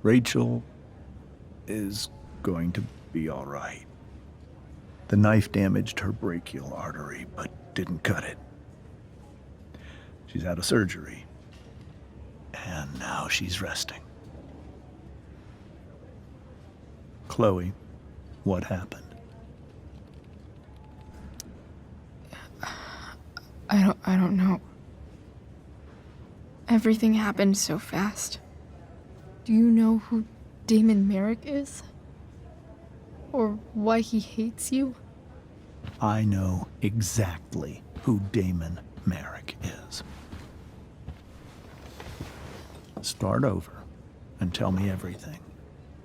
Rachel is going to be all right. The knife damaged her brachial artery, but didn't cut it. She's had a surgery, and now she's resting. Chloe, what happened? I don't know. Everything happened so fast. Do you know who Damon Merrick is? Or why he hates you? I know exactly who Damon Merrick is. Start over and tell me everything.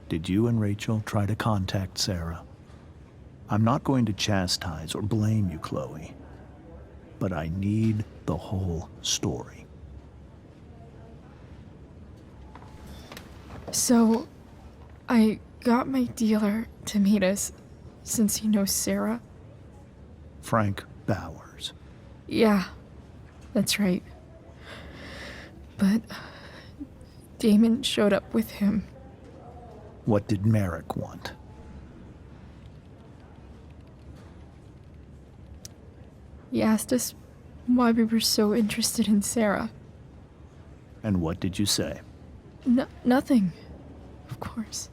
Did you and Rachel try to contact Sarah? I'm not going to chastise or blame you, Chloe, but I need the whole story. So, I got my dealer to meet us, since he knows Sarah. Frank Bowers. Yeah, that's right. But Damon showed up with him. What did Merrick want? He asked us why we were so interested in Sarah. And what did you say? Nothing, of course.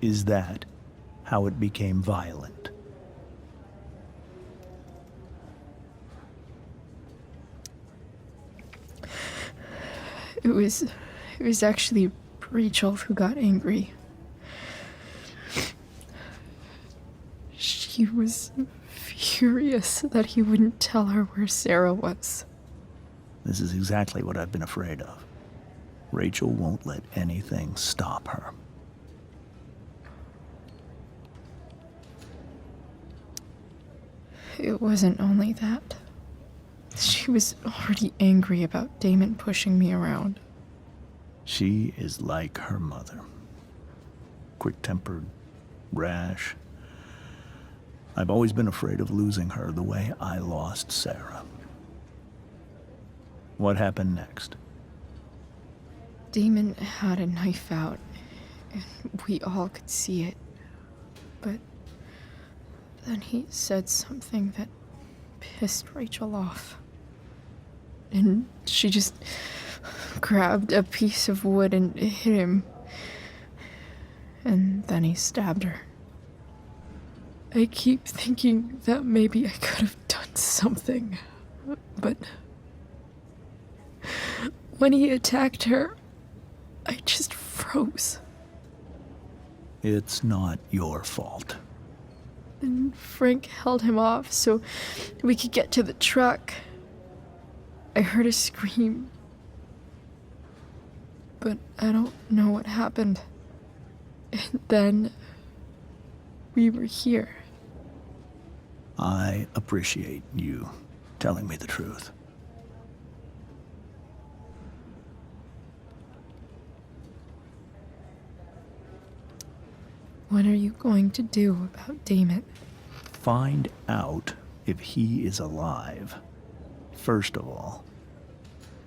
Is that how it became violent? It was actually Rachel who got angry. She was furious that he wouldn't tell her where Sarah was. This is exactly what I've been afraid of. Rachel won't let anything stop her. It wasn't only that. She was already angry about Damon pushing me around. She is like her mother. Quick-tempered, rash. I've always been afraid of losing her the way I lost Sarah. What happened next? Damon had a knife out, and we all could see it. But then he said something that pissed Rachel off. And she just grabbed a piece of wood and hit him. And then he stabbed her. I keep thinking that maybe I could have done something, but when he attacked her, I just froze. It's not your fault. And Frank held him off so we could get to the truck. I heard a scream, but I don't know what happened. And then we were here. I appreciate you telling me the truth. What are you going to do about Damon? Find out if he is alive. First of all,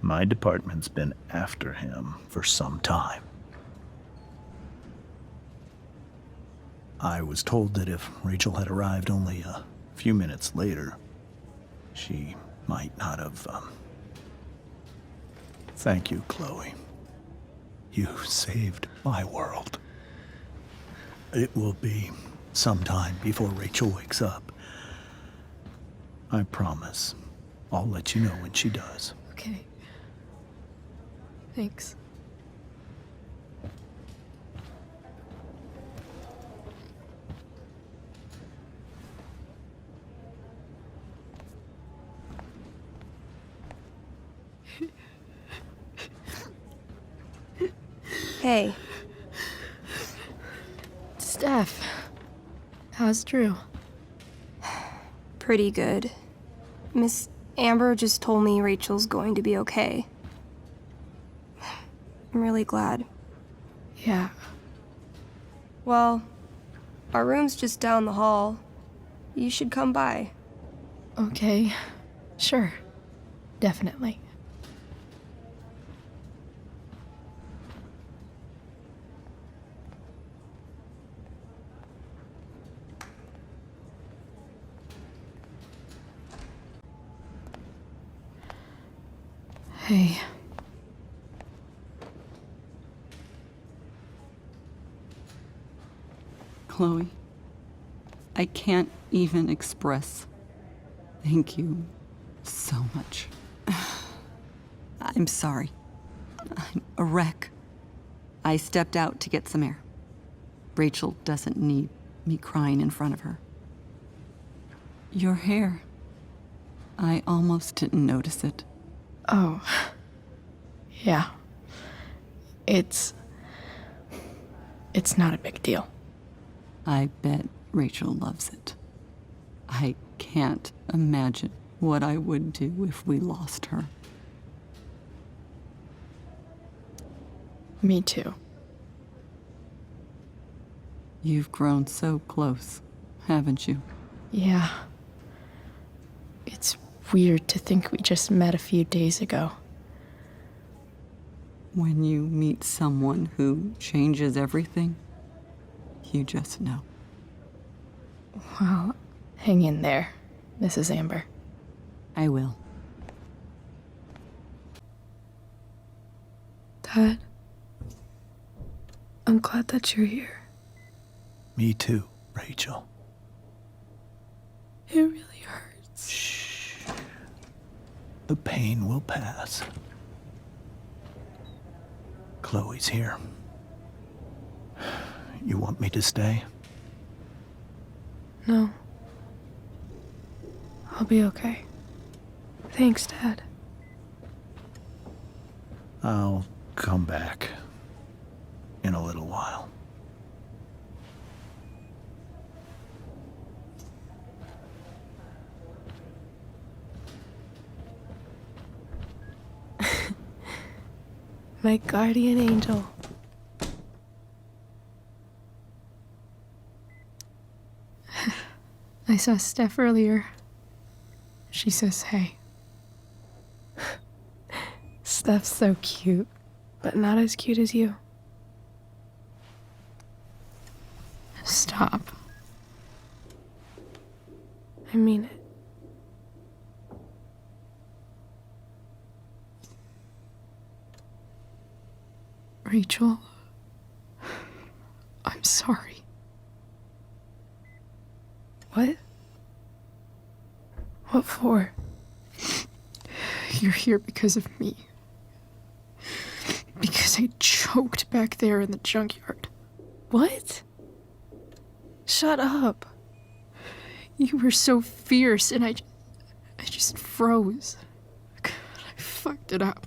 my department's been after him for some time. I was told that if Rachel had arrived only a few minutes later, she might not have, Thank you, Chloe. You saved my world. It will be some time before Rachel wakes up. I promise. I'll let you know when she does. Okay. Thanks. Hey. Steph, how's Drew? Pretty good. Miss Amber just told me Rachel's going to be okay. I'm really glad. Yeah. Well, our room's just down the hall. You should come by. Okay. Sure. Definitely. Hey. Chloe, I can't even express thank you so much. I'm sorry. I'm a wreck. I stepped out to get some air. Rachel doesn't need me crying in front of her. Your hair. I almost didn't notice it. Oh. Yeah. It's not a big deal. I bet Rachel loves it. I can't imagine what I would do if we lost her. Me too. You've grown so close, haven't you? Yeah. It's weird to think we just met a few days ago. When you meet someone who changes everything, you just know. Well, hang in there, Mrs. Amber. I will. Dad, I'm glad that you're here. Me too, Rachel. It really hurts. Shh. The pain will pass. Chloe's here. You want me to stay? No. I'll be okay. Thanks, Dad. I'll come back in a little while. My guardian angel. I saw Steph earlier. She says hey. Steph's so cute, but not as cute as you. Stop. I mean it. Rachel, I'm sorry. What? What for? You're here because of me. Because I choked back there in the junkyard. What? Shut up. You were so fierce and I just froze. God, I fucked it up.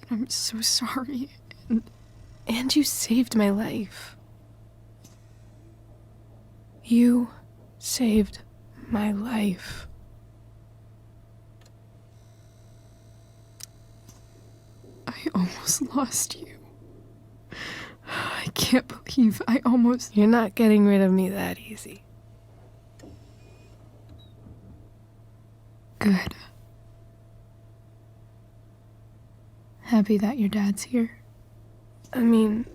And I'm so sorry. And you saved my life. You saved my life. I almost lost you. I can't believe I almost... You're not getting rid of me that easy. Good. Happy that your dad's here. I mean,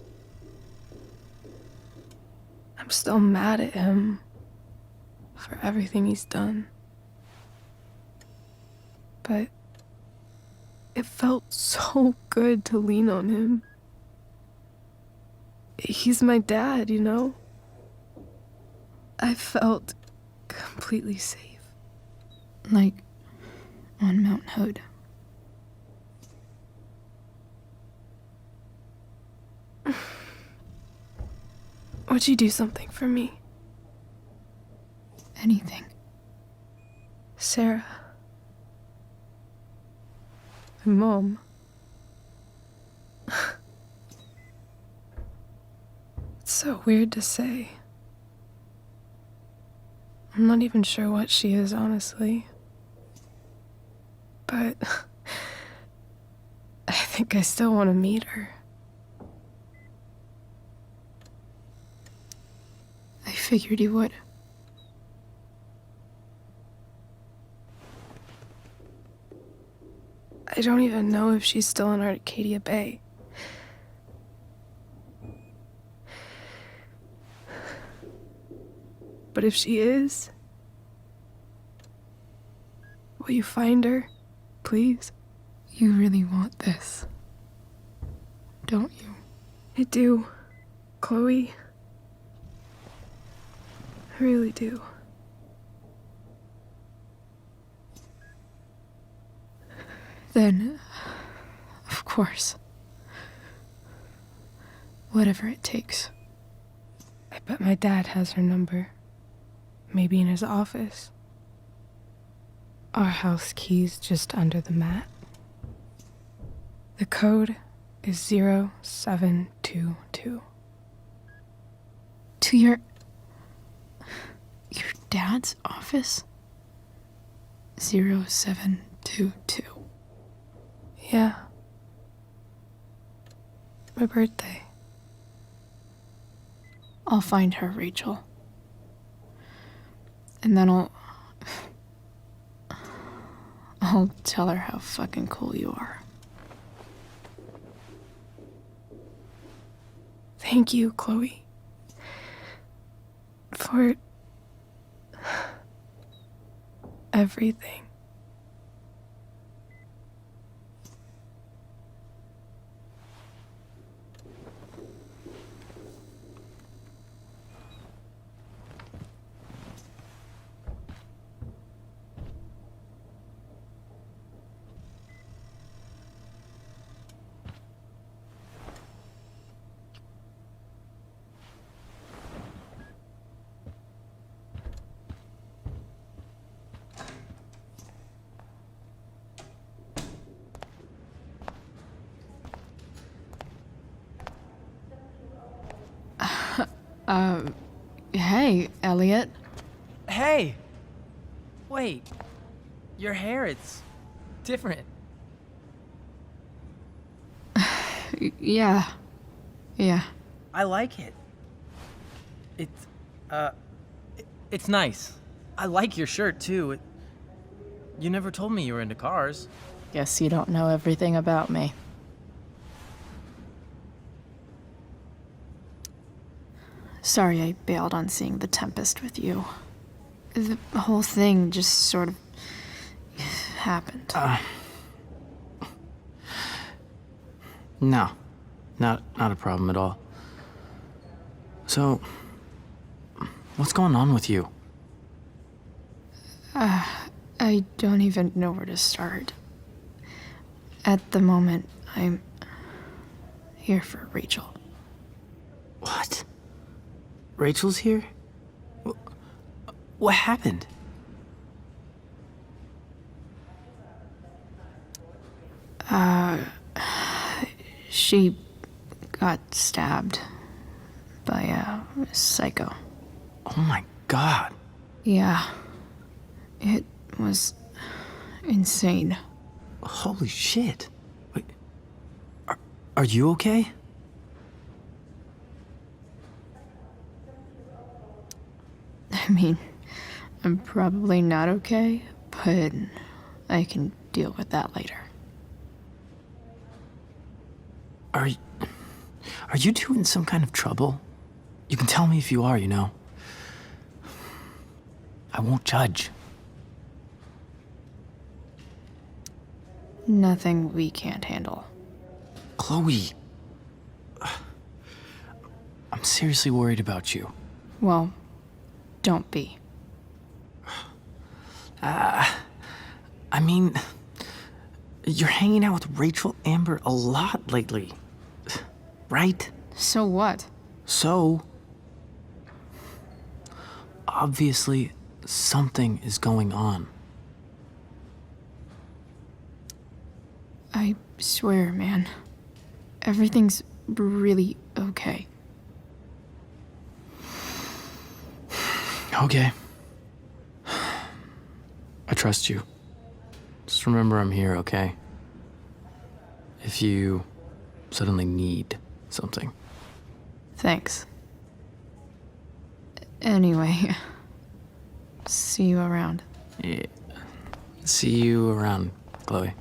I'm still mad at him for everything he's done. But it felt so good to lean on him. He's my dad, you know? I felt completely safe. Like on Mount Hood. Would you do something for me? Anything. Sarah. My mom. It's so weird to say. I'm not even sure what she is, honestly. But I think I still want to meet her. I figured you would. I don't even know if she's still in Arcadia Bay. But if she is, will you find her, please? You really want this, don't you? I do, Chloe. I really do. Then, of course. Whatever it takes. I bet my dad has her number. Maybe in his office. Our house key's just under the mat. The code is 0722. To your dad's office? 0722. Yeah. My birthday. I'll find her, Rachel. And then I'll tell her how fucking cool you are. Thank you, Chloe. For everything. Hey, Elliot. Hey! Wait. Your hair, it's different. Yeah. I like it. It's nice. I like your shirt, too. You never told me you were into cars. Guess you don't know everything about me. Sorry I bailed on seeing The Tempest with you. The whole thing just sort of happened. No. Not a problem at all. So, what's going on with you? I don't even know where to start. At the moment, I'm here for Rachel. What? Rachel's here? What happened? She got stabbed by a psycho. Oh my god. Yeah. It was insane. Holy shit. Wait. Are you okay? I mean, I'm probably not okay, but I can deal with that later. Are you two in some kind of trouble? You can tell me if you are, you know. I won't judge. Nothing we can't handle. Chloe. I'm seriously worried about you. Well, don't be. I mean, you're hanging out with Rachel Amber a lot lately. Right? So what? So, obviously, something is going on. I swear, man. Everything's really okay. Okay. I trust you. Just remember I'm here, okay? If you suddenly need something. Thanks. Anyway, see you around. Yeah. See you around, Chloe.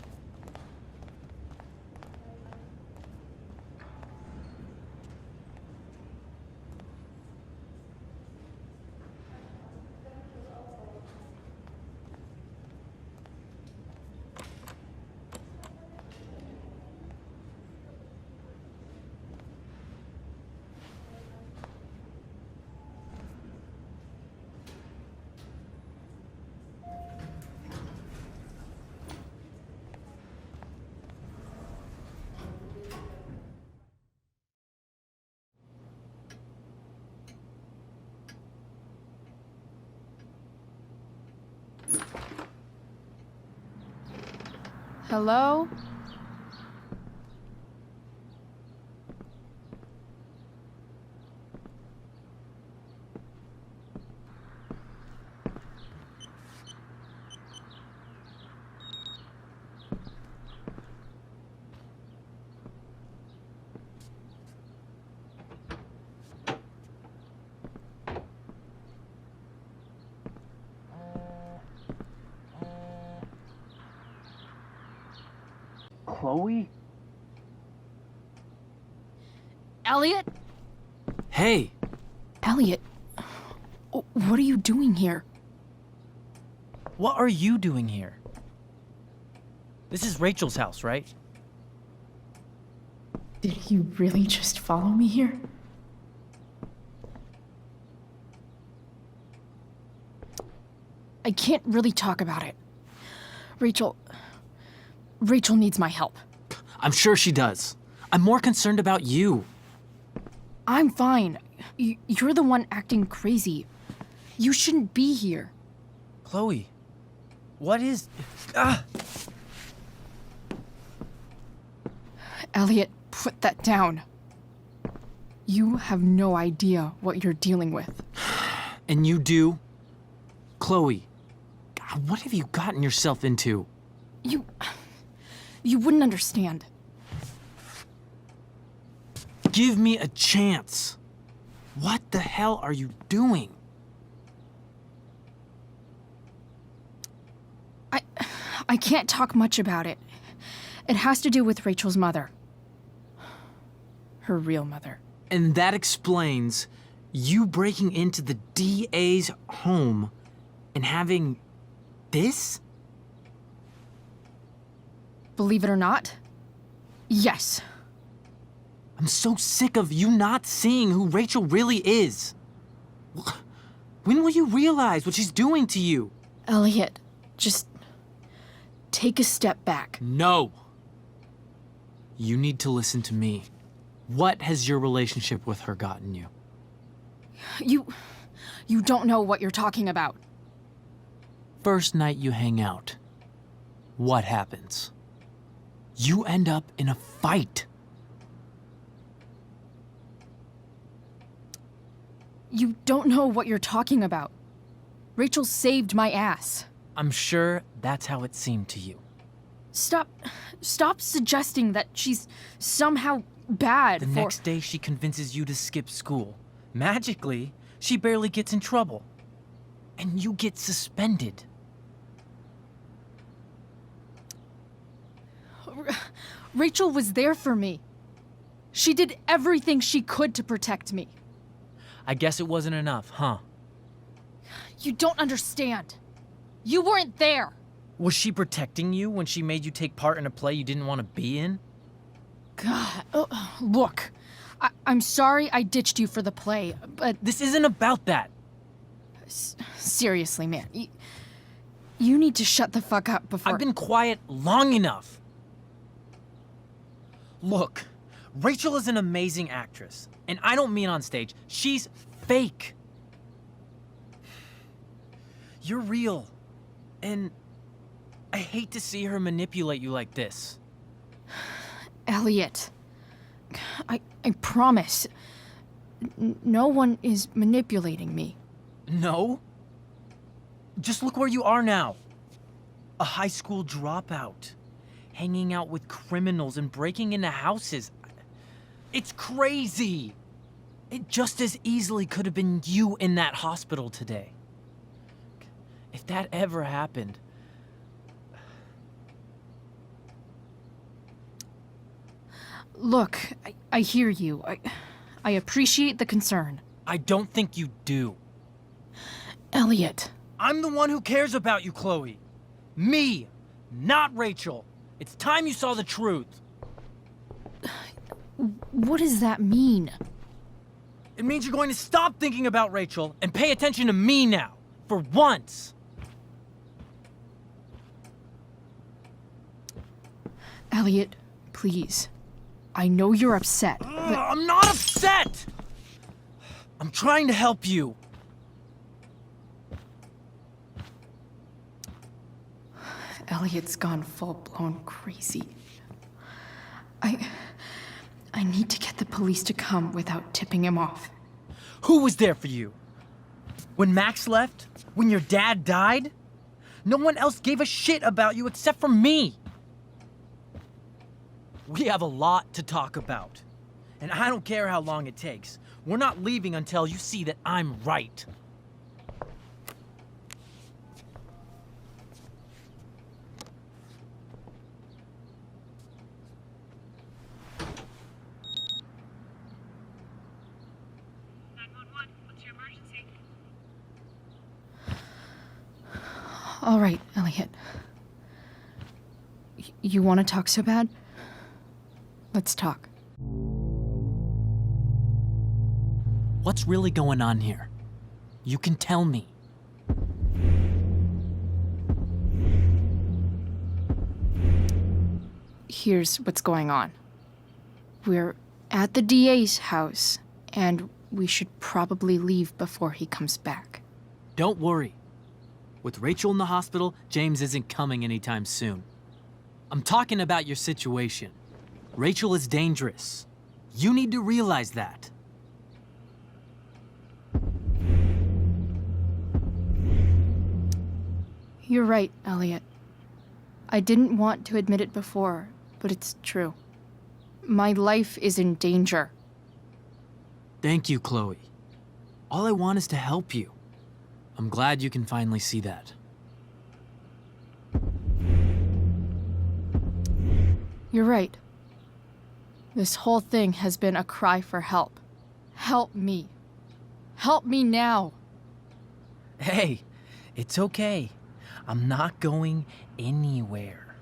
Hello? Chloe? Elliot? Hey! Elliot, what are you doing here? What are you doing here? This is Rachel's house, right? Did you really just follow me here? I can't really talk about it. Rachel needs my help. I'm sure she does. I'm more concerned about you. I'm fine. You're the one acting crazy. You shouldn't be here. Chloe, what is... Ah! Elliot, put that down. You have no idea what you're dealing with. And you do? Chloe, God, what have you gotten yourself into? You wouldn't understand. Give me a chance. What the hell are you doing? I can't talk much about it. It has to do with Rachel's mother. Her real mother. And that explains you breaking into the DA's home and having this? Believe it or not, yes. I'm so sick of you not seeing who Rachel really is. When will you realize what she's doing to you? Elliot, just take a step back. No. You need to listen to me. What has your relationship with her gotten you? You don't know what you're talking about. First night you hang out, what happens? You end up in a fight. You don't know what you're talking about. Rachel saved my ass. I'm sure that's how it seemed to you. Stop suggesting that she's somehow bad The for... next day, she convinces you to skip school. Magically, she barely gets in trouble. And you get suspended. Rachel was there for me. She did everything she could to protect me. I guess it wasn't enough, huh? You don't understand. You weren't there. Was she protecting you when she made you take part in a play you didn't want to be in? God, look. I'm sorry I ditched you for the play, but This isn't about that. seriously, man. You need to shut the fuck up before... I've been quiet long enough. Look, Rachel is an amazing actress. And I don't mean on stage. She's fake. You're real. And I hate to see her manipulate you like this. Elliot, I promise. No one is manipulating me. No? Just look where you are now. A high school dropout. Hanging out with criminals and breaking into houses. It's crazy. It just as easily could have been you in that hospital today. If that ever happened... Look, I hear you. I appreciate the concern. I don't think you do. Elliot, I'm the one who cares about you, Chloe. Me, not Rachel. It's time you saw the truth. what does that mean? It means you're going to stop thinking about Rachel and pay attention to me now. For once. Elliot, please. I know you're upset, but I'm not upset! I'm trying to help you. Elliot's gone full-blown crazy. I need to get the police to come without tipping him off. Who was there for you? When Max left? When your dad died? No one else gave a shit about you except for me. We have a lot to talk about. And I don't care how long it takes. We're not leaving until you see that I'm right. All right, Elliot. You want to talk so bad? Let's talk. What's really going on here? You can tell me. Here's what's going on. We're at the DA's house, and we should probably leave before he comes back. Don't worry. With Rachel in the hospital, James isn't coming anytime soon. I'm talking about your situation. Rachel is dangerous. You need to realize that. You're right, Elliot. I didn't want to admit it before, but it's true. My life is in danger. Thank you, Chloe. All I want is to help you. I'm glad you can finally see that. You're right. This whole thing has been a cry for help. Help me. Help me now. Hey, it's okay. I'm not going anywhere.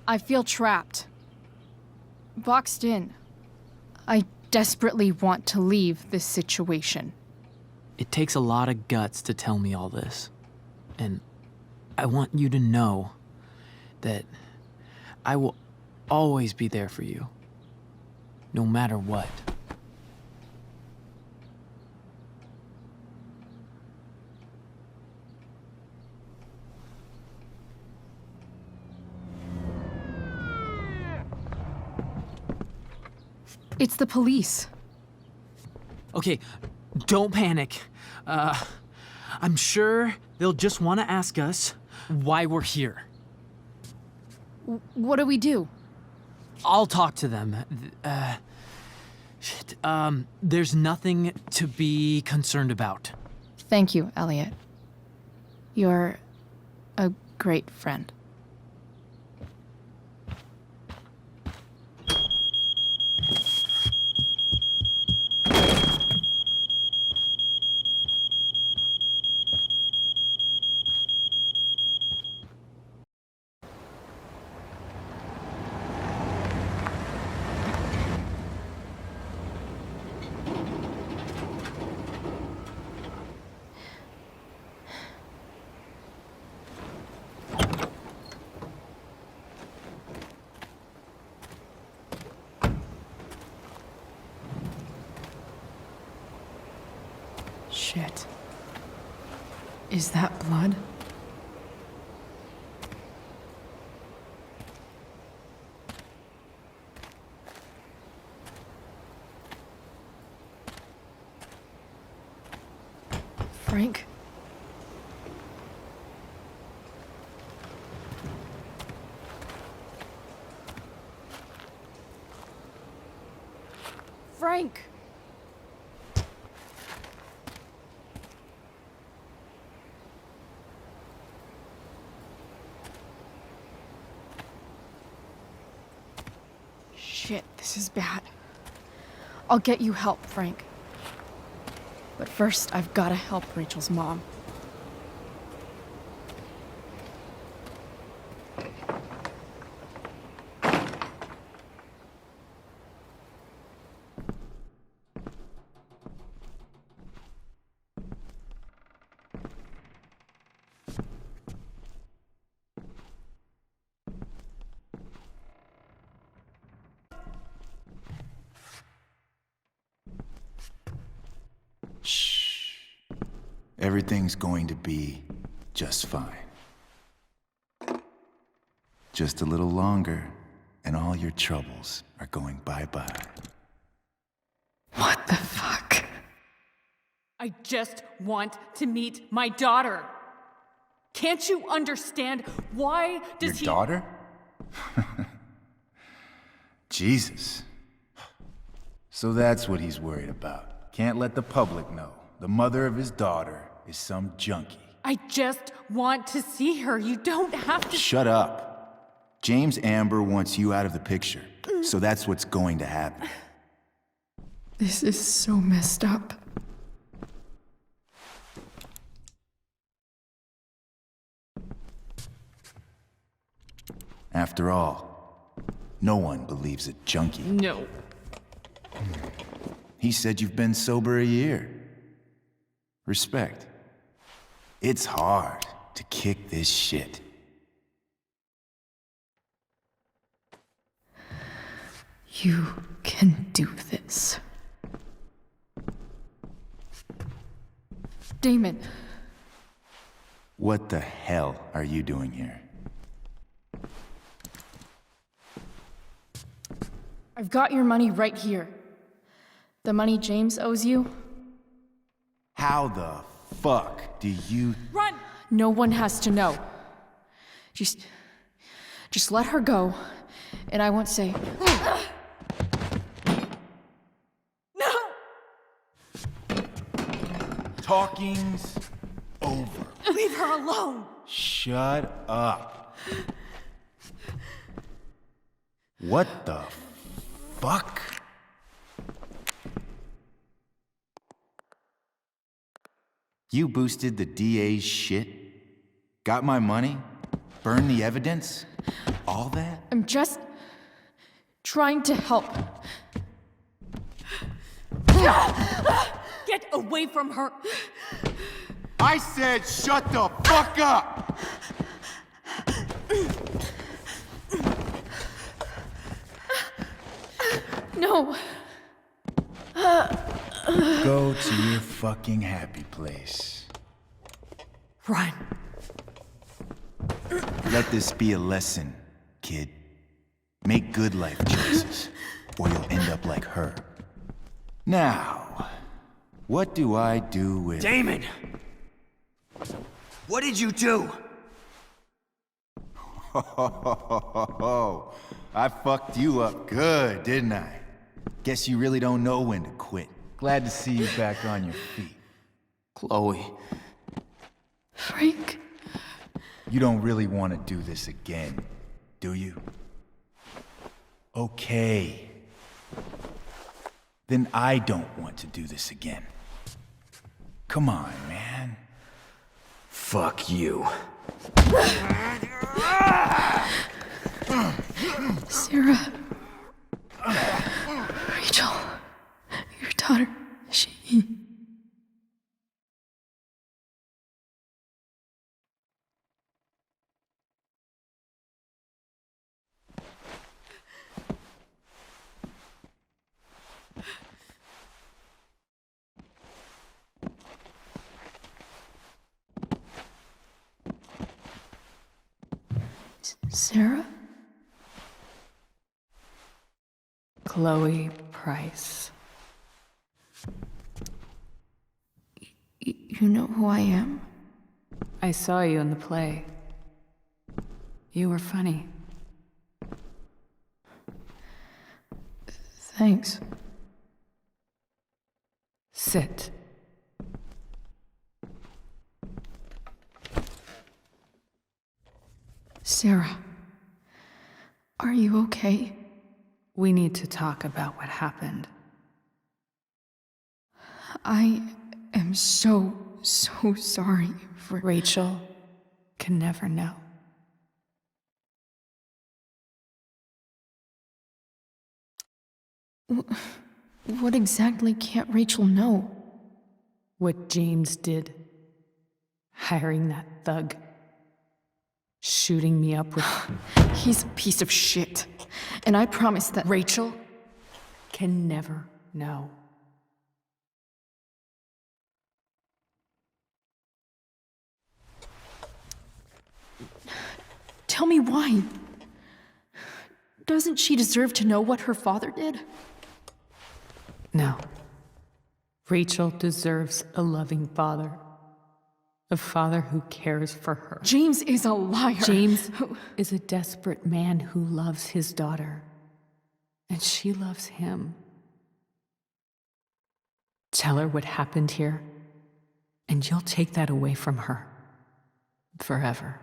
I feel trapped. Boxed in. I desperately want to leave this situation. It takes a lot of guts to tell me all this. And I want you to know that I will always be there for you, no matter what. It's the police. Okay, don't panic. I'm sure they'll just want to ask us why we're here. What do we do? I'll talk to them. There's nothing to be concerned about. Thank you, Elliot. You're a great friend. Shit. Is that blood? Frank? Frank! Shit, this is bad. I'll get you help, Frank. But first, I've gotta help Rachel's mom. Everything's going to be just fine. Just a little longer, and all your troubles are going bye-bye. What the fuck? I just want to meet my daughter. Can't you understand? Why does Your daughter? Jesus. So that's what he's worried about. Can't let the public know. The mother of his daughter is some junkie. I just want to see her. You don't have to. Shut up. James Amber wants you out of the picture, so that's what's going to happen. This is so messed up. After all, no one believes a junkie. No. He said you've been sober a year. Respect. It's hard to kick this shit. You can do this. Damon, What the hell are you doing here? I've got your money right here. The money James owes you. How the fuck do you... Run! No one has to know. Just let her go, and I won't say. No! Talking's over. Leave her alone! Shut up. What the fuck? You boosted the DA's shit? Got my money? Burned the evidence? All that? I'm just trying to help. Get away from her! I said shut the fuck up! No. Go to your fucking happy place. Run. Let this be a lesson, kid. Make good life choices, or you'll end up like her. Now, what do I do with... Damon! What did you do? I fucked you up good, didn't I? Guess you really don't know when to quit. Glad to see you back on your feet. Chloe. Frank. You don't really want to do this again, do you? Okay. Then I don't want to do this again. Come on, man. Fuck you. Sarah. Rachel. Your daughter. She. Sarah? Chloe Price. You know who I am? I saw you in the play. You were funny. Thanks. Sit. Sarah. Are you okay? We need to talk about what happened. I am so sorry for... Rachel can never know. What exactly can't Rachel know? What James did. Hiring that thug. Shooting me up with... He's a piece of shit. And I promise that... Rachel can never know. Tell me why. Doesn't she deserve to know what her father did? No. Rachel deserves a loving father. A father who cares for her. James is a liar. James is a desperate man who loves his daughter. And she loves him. Tell her what happened here, and you'll take that away from her. Forever.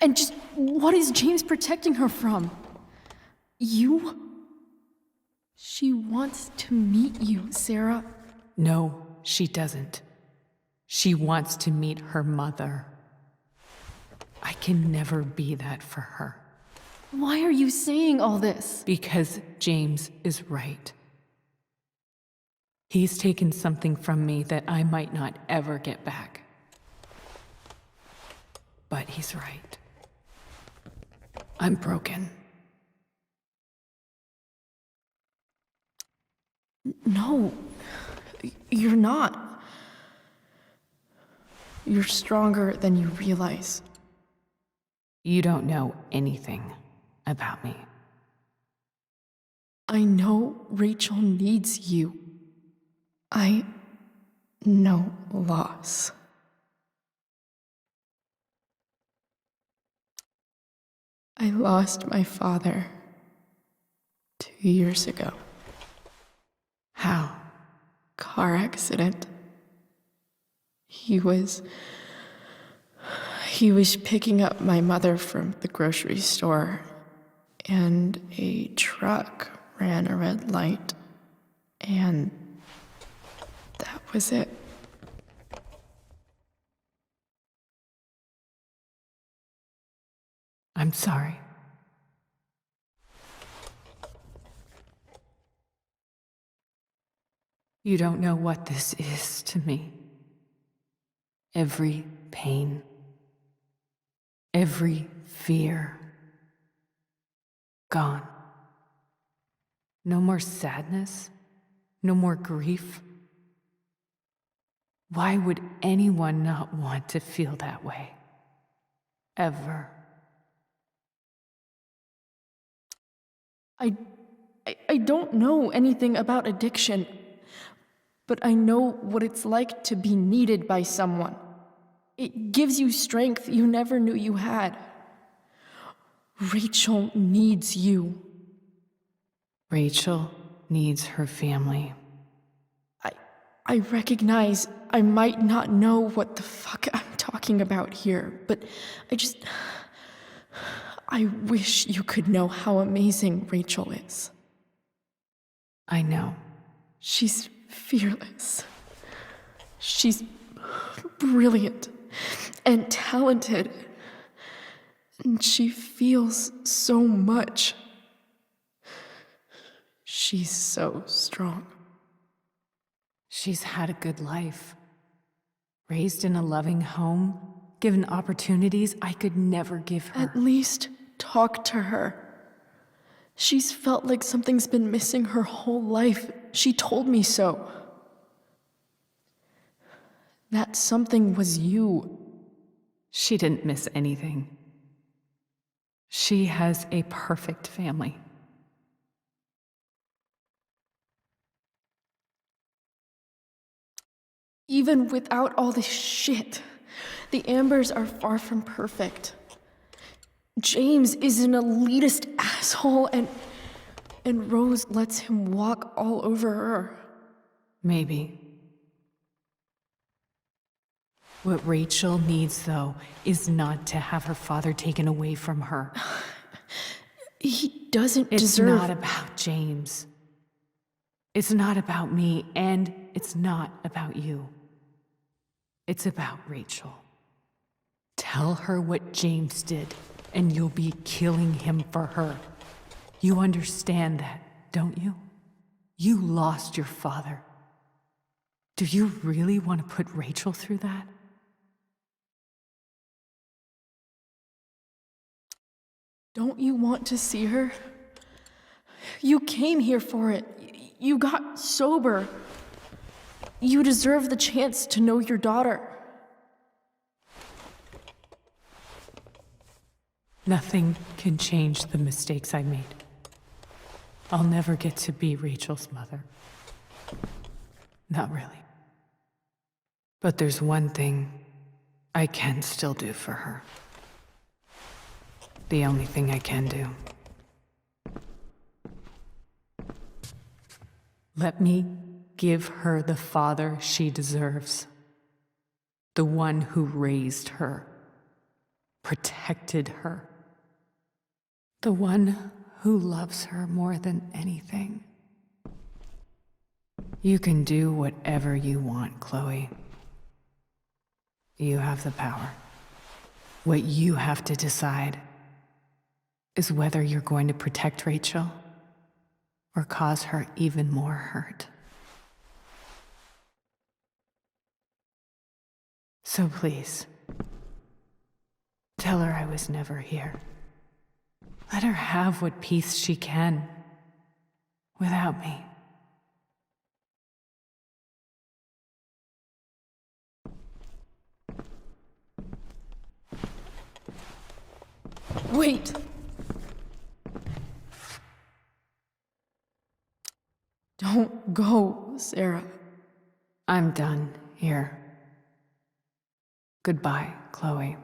And just what is James protecting her from? You? She wants to meet you, Sarah. No, she doesn't. She wants to meet her mother. I can never be that for her. Why are you saying all this? Because James is right. He's taken something from me that I might not ever get back. But he's right. I'm broken. No, you're not. You're stronger than you realize. You don't know anything about me. I know Rachel needs you. I know loss. I lost my father 2 years ago. How? Car accident. He was picking up my mother from the grocery store, and a truck ran a red light, and that was it. I'm sorry. You don't know what this is to me. Every pain, every fear, gone. No more sadness, no more grief. Why would anyone not want to feel that way? Ever. I don't know anything about addiction, but I know what it's like to be needed by someone. It gives you strength you never knew you had. Rachel needs you. Rachel needs her family. I recognize I might not know what the fuck I'm talking about here, but I wish you could know how amazing Rachel is. I know. She's fearless. She's brilliant and talented. And she feels so much. She's so strong. She's had a good life. Raised in a loving home, given opportunities I could never give her. At least talk to her. She's felt like something's been missing her whole life. She told me so. That something was you. She didn't miss anything. She has a perfect family. Even without all this shit, the Ambers are far from perfect. James is an elitist asshole, and Rose lets him walk all over her. Maybe. What Rachel needs, though, is not to have her father taken away from her. He doesn't It's deserve... not about James. It's not about me, and it's not about you. It's about Rachel. Tell her what James did, and you'll be killing him for her. You understand that, don't you? You lost your father. Do you really want to put Rachel through that? Don't you want to see her? You came here for it. You got sober. You deserve the chance to know your daughter. Nothing can change the mistakes I made. I'll never get to be Rachel's mother. Not really. But there's one thing I can still do for her. The only thing I can do. Let me give her the father she deserves. The one who raised her, protected her. The one who loves her more than anything. You can do whatever you want, Chloe. You have the power. What you have to decide is whether you're going to protect Rachel or cause her even more hurt. So please, tell her I was never here. Let her have what peace she can without me. Wait! Don't go, Sarah. I'm done here. Goodbye, Chloe.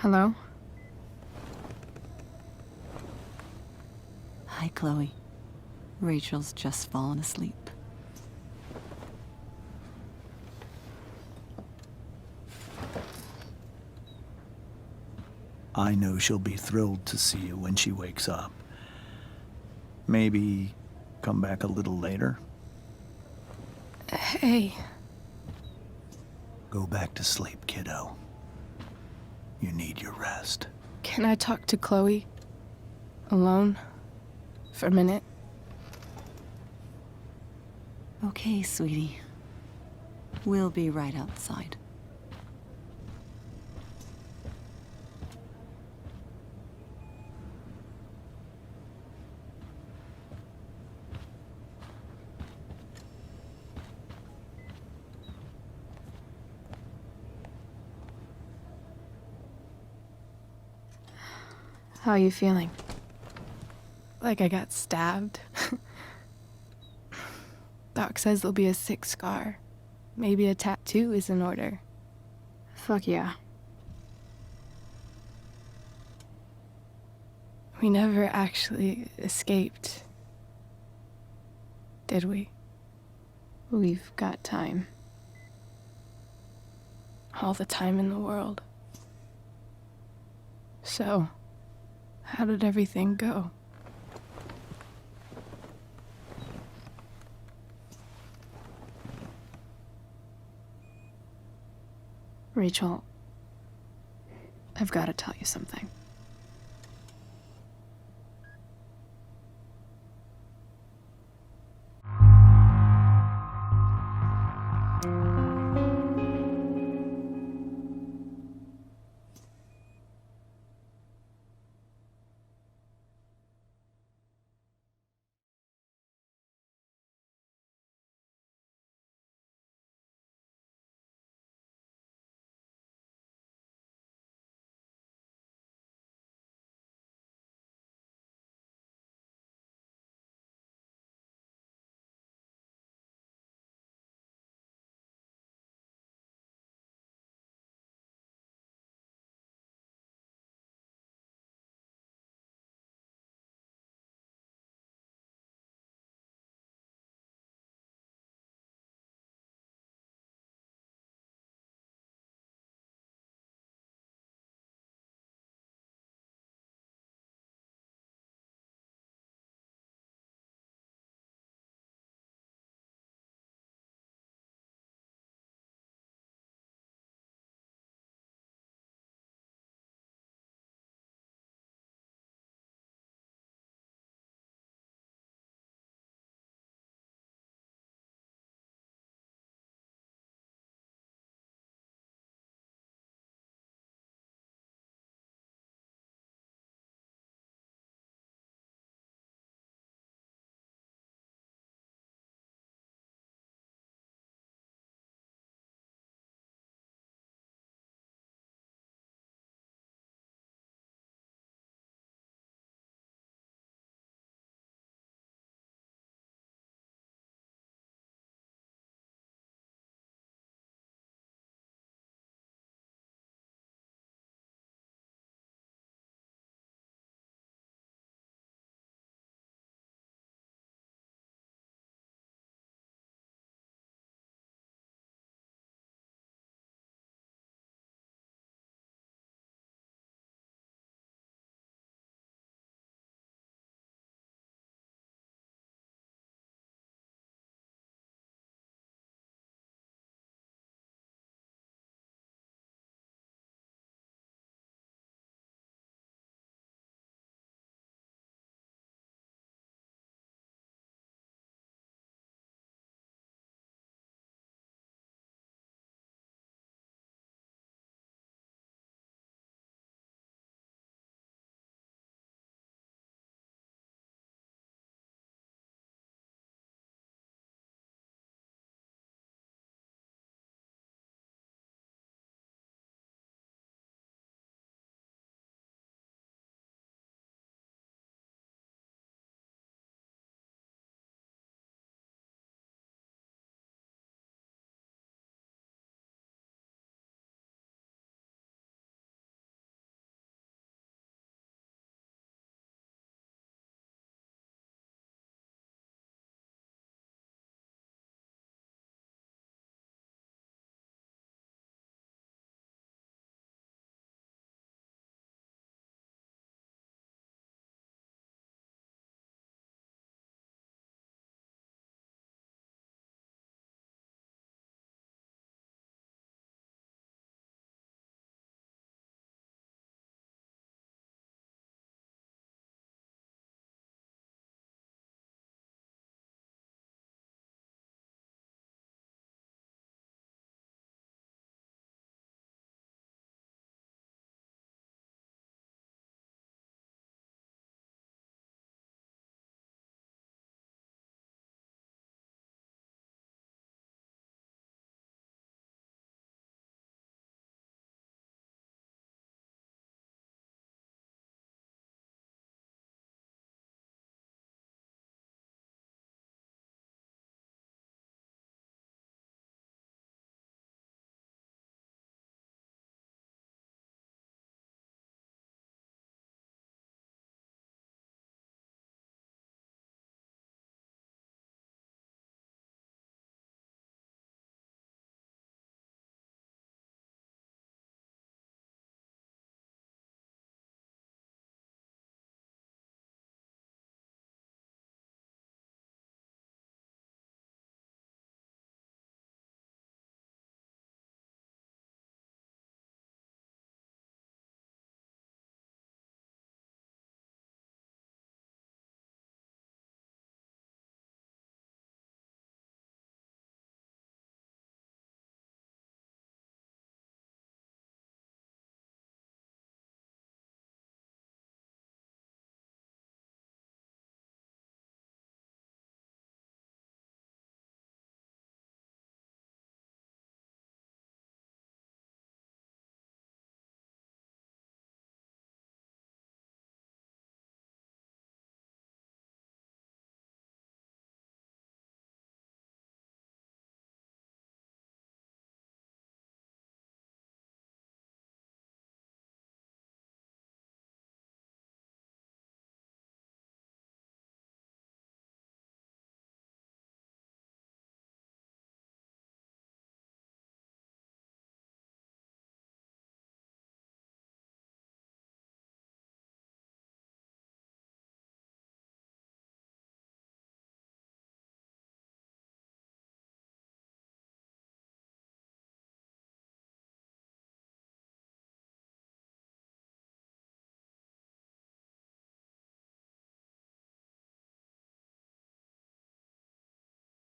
Hello? Hi, Chloe. Rachel's just fallen asleep. I know she'll be thrilled to see you when she wakes up. Maybe come back a little later? Hey. Go back to sleep, kiddo. You need your rest. Can I talk to Chloe? Alone? For a minute? Okay, sweetie. We'll be right outside. How are you feeling? Like I got stabbed? Doc says there'll be a sick scar. Maybe a tattoo is in order. Fuck yeah. We never actually escaped, did we? We've got time. All the time in the world. So, how did everything go? Rachel, I've got to tell you something.